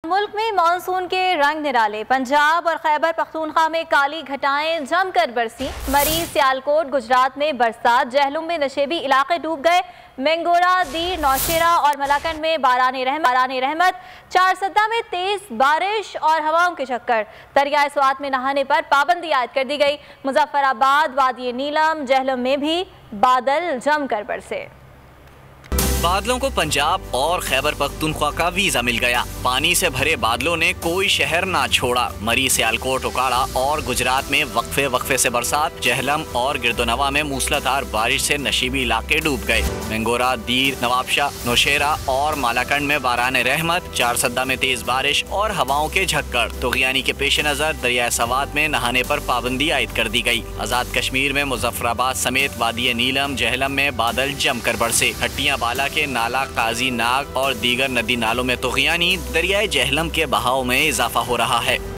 मुल्क में मानसून के रंग निराले। पंजाब और खैबर पख्तूनख्वा में काली घटाएं जमकर बरसी। मरी, सियालकोट, गुजरात में बरसात। जहलुम में नशेबी इलाके डूब गए। मेंगोरा, दीर, नौशेरा और मलाकंड में बारानी रहमत। चारसद्दा में तेज बारिश और हवाओं के चक्कर। दरियाए स्वात में नहाने पर पाबंदी आयद कर दी गई। मुजफ्फराबाद, वादी नीलम, जहलुम में भी बादल जमकर बरसे। बादलों को पंजाब और खैबर पख्तूनख्वा का वीजा मिल गया। पानी से भरे बादलों ने कोई शहर ना छोड़ा। मरी, सियालकोट, उकाड़ा और गुजरात में वक्फे से बरसात। जहलम और गिरदोनवा में मूसलाधार बारिश से नशीबी इलाके डूब गए। मेंगोरा, दीर, नवाबशाह, नौशेरा और मालाकंड में बाराने रहमत। चारसद्दा में तेज बारिश और हवाओं के झक्कड़। तोगयानी के पेश नजर दरियाए सवात में नहाने पर पाबंदी आयद कर दी गई। आजाद कश्मीर में मुजफ्फराबाद समेत वादी नीलम, जहलम में बादल जमकर बरसे। हट्टियां बाला के नाला, काजी नाग और दीगर नदी नालों में तोगयानी। दरियाए जहलम के बहाव में इजाफा हो रहा है।